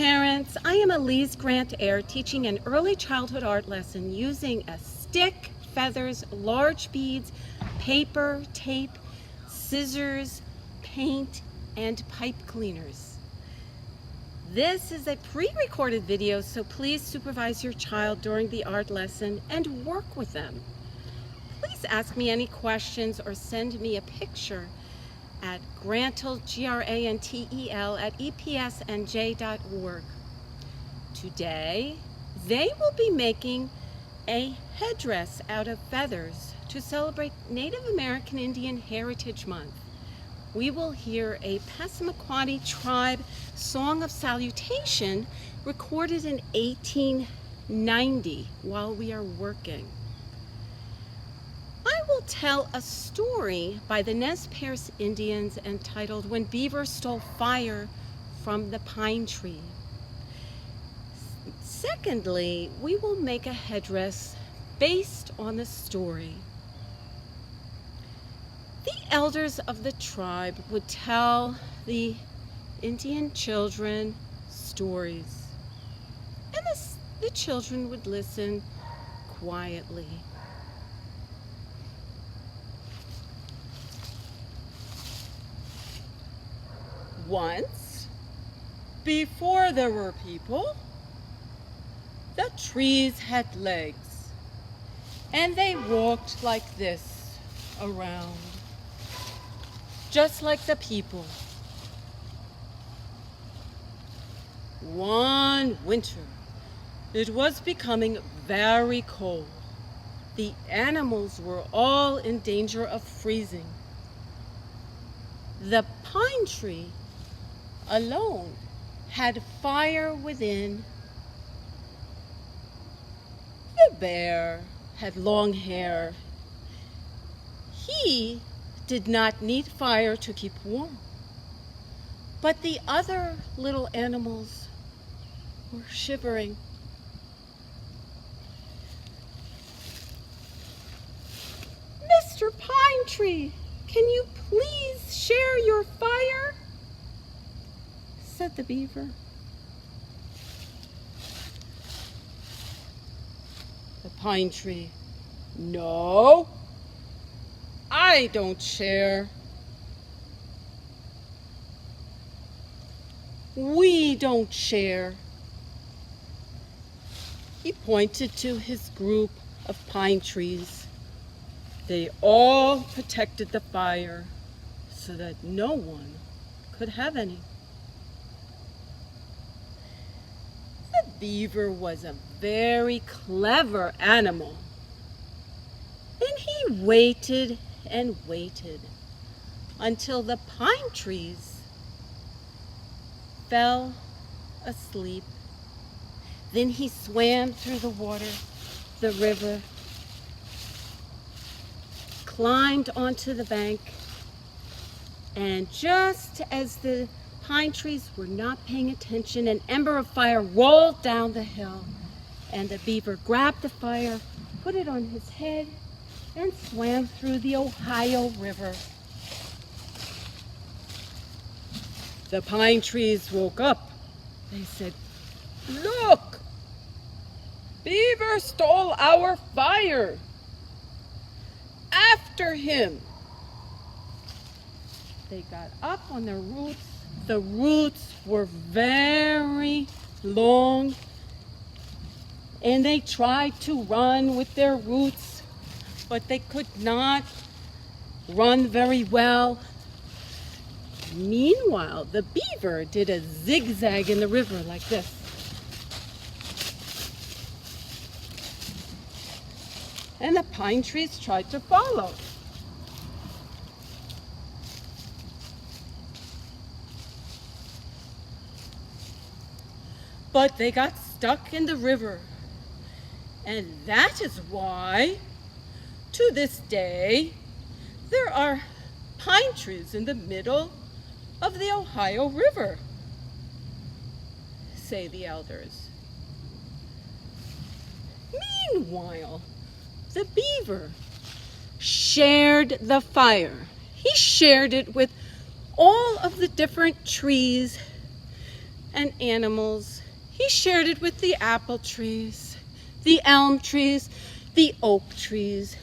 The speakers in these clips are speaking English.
parents, I am Elise Erdt teaching an early childhood art lesson using a stick, feathers, large beads, paper, tape, scissors, paint, and pipe cleaners. This is a pre-recorded video, so please supervise your child during the art lesson and work with them. Please ask me any questions or send me a picture at grantel, GRANTEL, at epsnj.org. Today, they will be making a headdress out of feathers to celebrate Native American Indian Heritage Month. We will hear a Passamaquoddy tribe song of salutation recorded in 1890 while we are working. I will tell a story by the Perce Indians entitled When Beaver Stole Fire from the Pine Tree. Secondly, we will make a headdress based on the story. The elders of the tribe would tell the Indian children stories, and the children would listen quietly. Once, before there were people, the trees had legs, and they walked like this around, just like the people. One winter, it was becoming very cold. The animals were all in danger of freezing. The pine tree alone had fire within. The bear had long hair. He did not need fire to keep warm, but the other little animals were shivering. "Mr. Pine Tree, can you please share your fire?" said the beaver. The pine tree, "No, I don't share. We don't share." He pointed to his group of pine trees. They all protected the fire so that no one could have any. The beaver was a very clever animal, and he waited and waited until the pine trees fell asleep. Then he swam through the water, the river, climbed onto the bank, and just as the pine trees were not paying attention, an ember of fire rolled down the hill, and the beaver grabbed the fire, put it on his head, and swam through the Ohio River. The pine trees woke up. They said, "Look! Beaver stole our fire! After him!" They got up on their roots. The roots were very long, and they tried to run with their roots, but they could not run very well. Meanwhile, the beaver did a zigzag in the river like this. And the pine trees tried to follow. But they got stuck in the river. And that is why, to this day, there are pine trees in the middle of the Ohio River, say the elders. Meanwhile, the beaver shared the fire. He shared it with all of the different trees and animals. He shared it with the apple trees, the elm trees, the oak trees,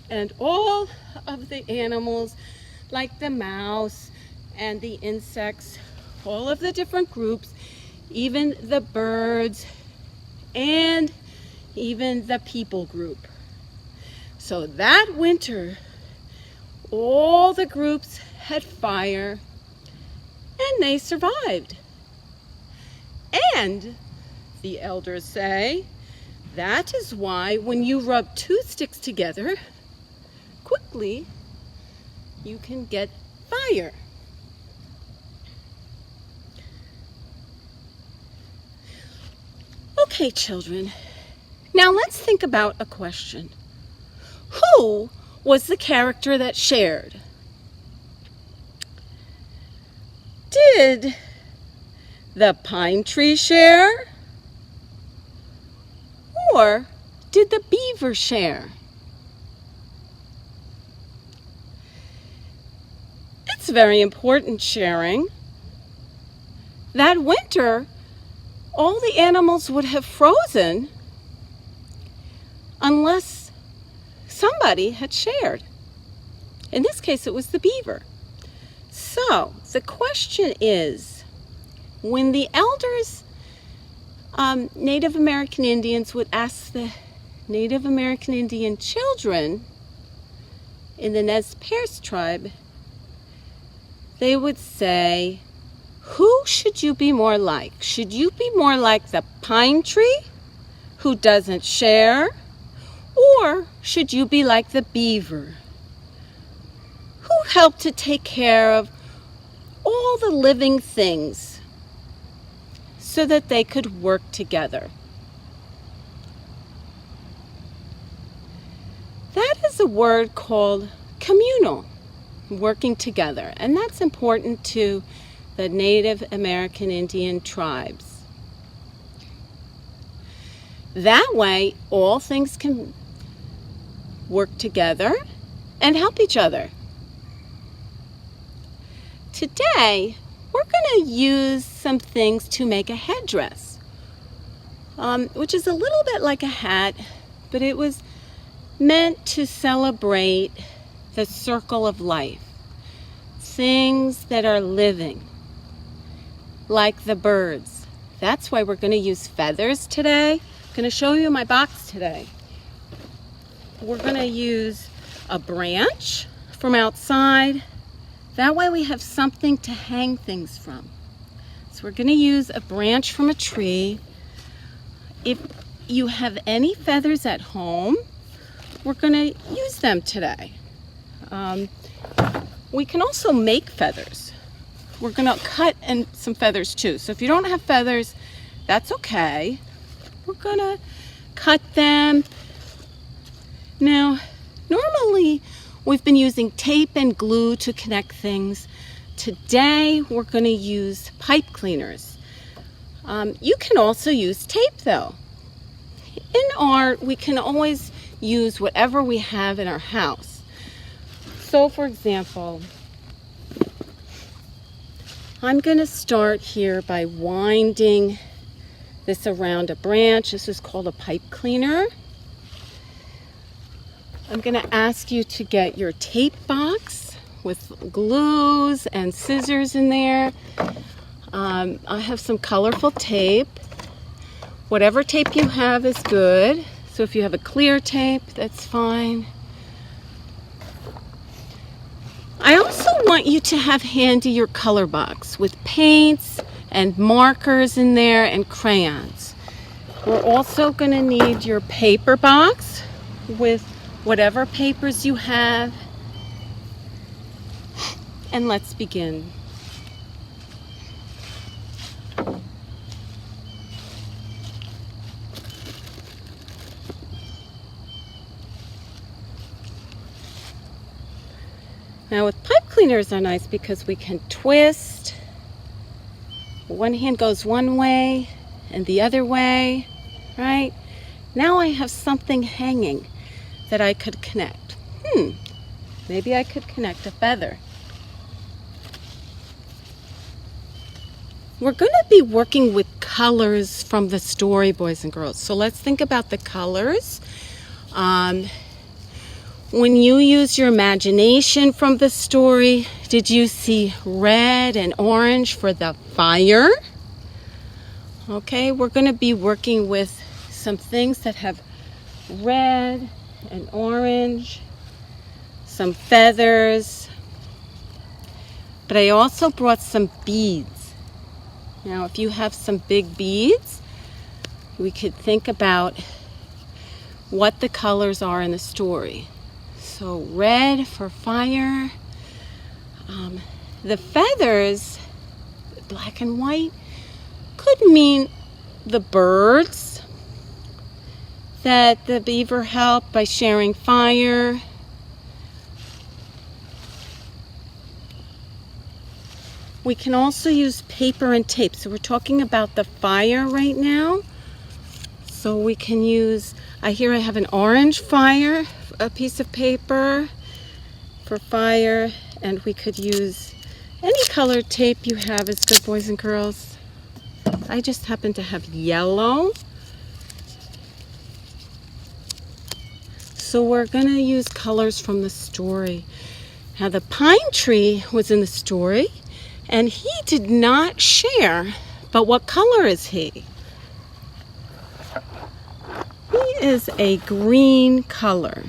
and all of the animals like the mouse and the insects, all of the different groups, even the birds, and even the people group. So that winter, all the groups had fire and they survived. And the elders say, that is why when you rub two sticks together, quickly you can get fire. Okay, children, now let's think about a question. Who was the character that shared? Did the pine tree share? Or did the beaver share? It's very important sharing. That winter, all the animals would have frozen unless somebody had shared. In this case, it was the beaver. So the question is, when the elders, Native American Indians would ask the Native American Indian children in the Nez Perce tribe, they would say, who should you be more like? Should you be more like the pine tree who doesn't share? Or should you be like the beaver who helped to take care of all the living things so that they could work together? That is a word called communal, working together, and that's important to the Native American Indian tribes. That way, all things can work together and help each other. Today, we're going to use some things to make a headdress, which is a little bit like a hat, but it was meant to celebrate the circle of life, things that are living, like the birds. That's why we're going to use feathers today. I'm going to show you my box today. We're going to use a branch from outside. That way we have something to hang things from. So we're going to use a branch from a tree. If you have any feathers at home, we're going to use them today. We can also make feathers. We're going to cut and some feathers too. So if you don't have feathers, that's okay. We're going to cut them. Now, normally we've been using tape and glue to connect things. Today we're going to use pipe cleaners. You can also use tape though. In art, we can always use whatever we have in our house. So for example, I'm going to start here by winding this around a branch. This is called a pipe cleaner. I'm going to ask you to get your tape box with glues and scissors in there. I have some colorful tape. Whatever tape you have is good. So if you have a clear tape, that's fine. I also want you to have handy your color box with paints and markers in there and crayons. We're also going to need your paper box with whatever papers you have. And let's begin. Now with pipe cleaners are nice because we can twist. One hand goes one way and the other way, right? Now I have something hanging that I could connect. Maybe I could connect a feather. we're going to be working with colors from the story, boys and girls. So let's think about the colors. When you use your imagination from the story, did you see red and orange for the fire? Okay, we're going to be working with some things that have red and orange, some feathers, but I also brought some beads. Now, if you have some big beads, we could think about what the colors are in the story. So red for fire. The feathers, black and white, could mean the birds that the beaver helped by sharing fire. We can also use paper and tape. So we're talking about the fire right now. So we can use, I have an orange fire, a piece of paper for fire, and we could use any colored tape you have is good, boys and girls. I just happen to have yellow. So we're going to use colors from the story. Now the pine tree was in the story, and he did not share, but what color is he? He is a green color.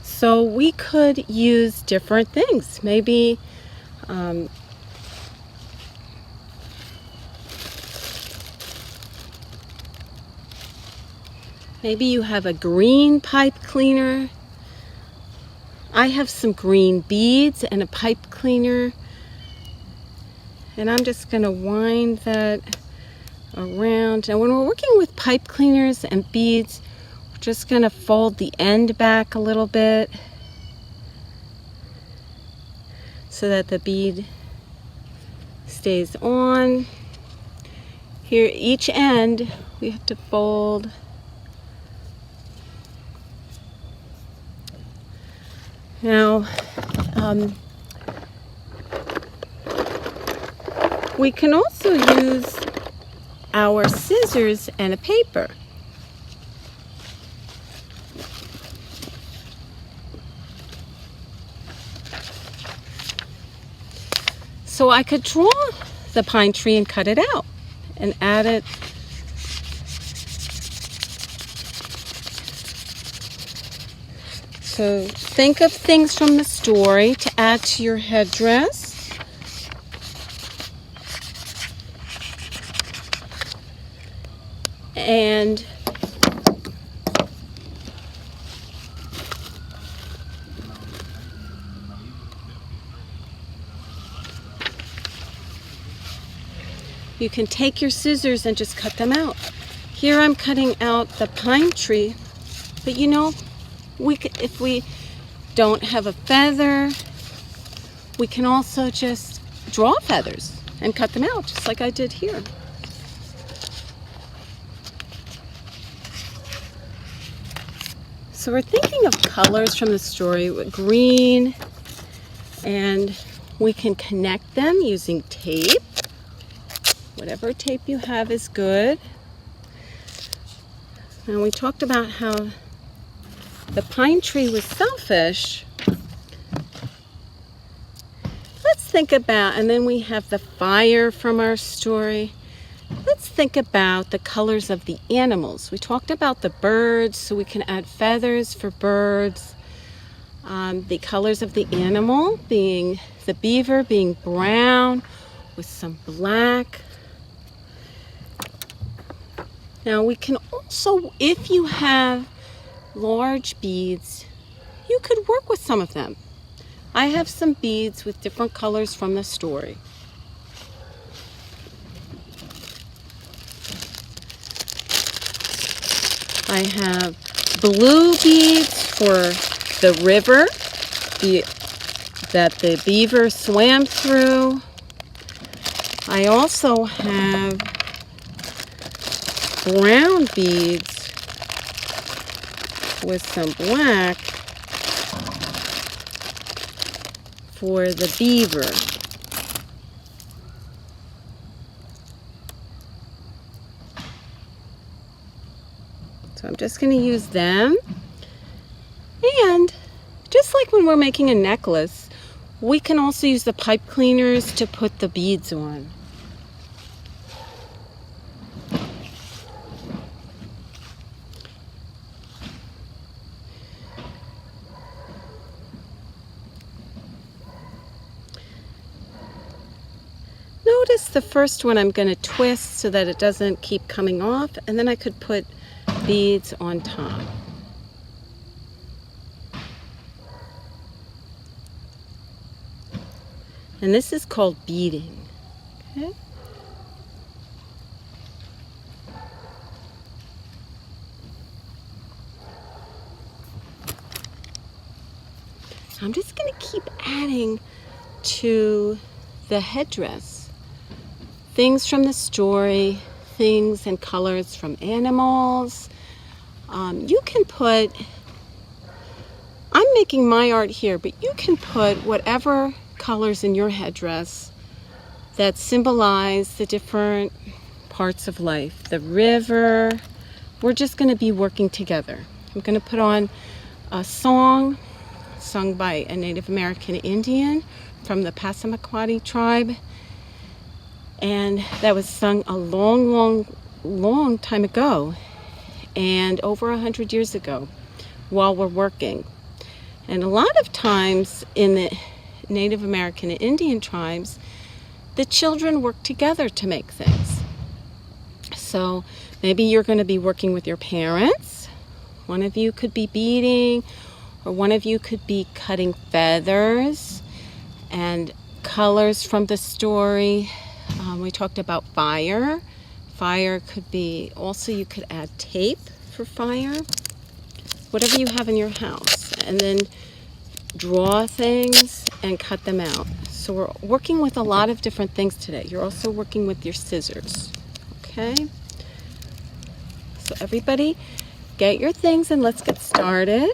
So we could use different things. Maybe maybe you have a green pipe cleaner. I have some green beads and a pipe cleaner. And I'm just going to wind that around. Now when we're working with pipe cleaners and beads, we're just going to fold the end back a little bit so that the bead stays on. Here, each end we have to fold. Now, we can also use our scissors and a paper. So I could draw the pine tree and cut it out and add it. So think of things from the story to add to your headdress. And you can take your scissors and just cut them out. Here I'm cutting out the pine tree, but you know, if we don't have a feather, we can also just draw feathers and cut them out, just like I did here. So we're thinking of colors from the story with green, and we can connect them using tape. Whatever tape you have is good. Now we talked about how the pine tree was selfish. Let's think about, and then we have the fire from our story. Let's think about the colors of the animals. We talked about the birds, so we can add feathers for birds. The colors of the animal being the beaver being brown with some black. Now we can also, if you have large beads, you could work with some of them. I have some beads with different colors from the story. I have blue beads for the river that the beaver swam through. I also have brown beads with some black for the beaver. I'm just going to use them. And just like when we're making a necklace, we can also use the pipe cleaners to put the beads on. Notice the first one I'm going to twist so that it doesn't keep coming off, and then I could put beads on top. And this is called beading. Okay? I'm just going to keep adding to the headdress. Things from the story, things and colors from animals. You can put, I'm making my art here, but you can put whatever colors in your headdress that symbolize the different parts of life. The river, we're just going to be working together. I'm going to put on a song sung by a Native American Indian from the Passamaquoddy tribe. And that was sung a long time ago, and over 100 years ago while we're working. And a lot of times in the Native American and Indian tribes, the children work together to make things. So maybe you're going to be working with your parents. One of you could be beading, or one of you could be cutting feathers and colors from the story. We talked about fire. Fire could be, also you could add tape for fire. Whatever you have in your house. And then draw things and cut them out. So we're working with a lot of different things today. You're also working with your scissors. Okay? So everybody, get your things and let's get started.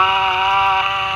Oh,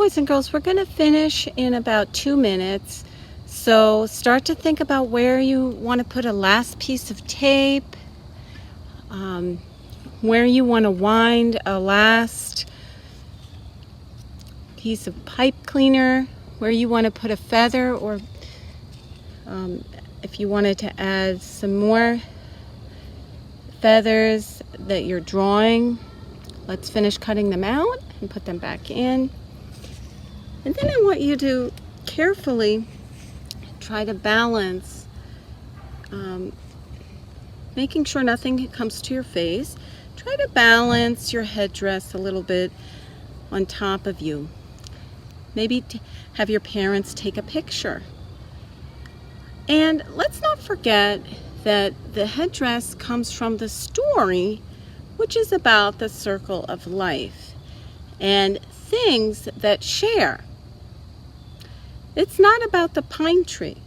boys and girls, we're going to finish in about 2 minutes. So start to think about where you want to put a last piece of tape, where you want to wind a last piece of pipe cleaner, where you want to put a feather, or if you wanted to add some more feathers that you're drawing. Let's finish cutting them out and put them back in. And then I want you to carefully try to balance, making sure nothing comes to your face. Try to balance your headdress a little bit on top of you. Maybe have your parents take a picture. And let's not forget that the headdress comes from the story, which is about the circle of life and things that share. It's not about the pine tree,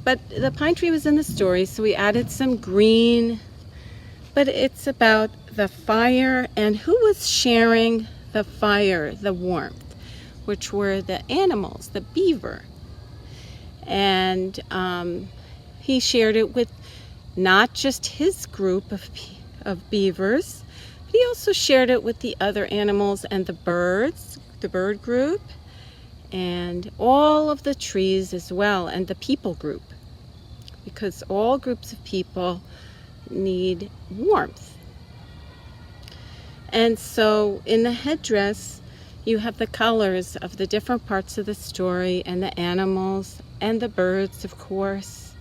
but the pine tree was in the story, so we added some green, but it's about the fire and who was sharing the fire, the warmth, which were the animals, the beaver. And he shared it with not just his group of beavers, but he also shared it with the other animals and the birds, the bird group, and all of the trees as well, and the people group, because all groups of people need warmth. And so in the headdress, you have the colors of the different parts of the story, and the animals and the birds, of course.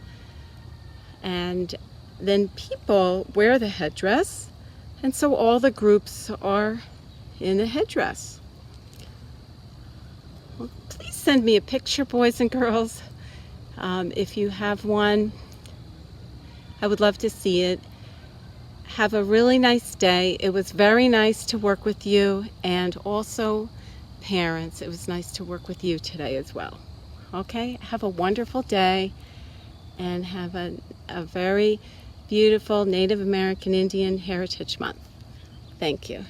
And then people wear the headdress, and so all the groups are in the headdress. Well, please send me a picture, boys and girls. If you have one, I would love to see it. Have a really nice day. It was very nice to work with you, and also parents, it was nice to work with you today as well. Okay, have a wonderful day, and have a very beautiful Native American Indian Heritage Month. Thank you.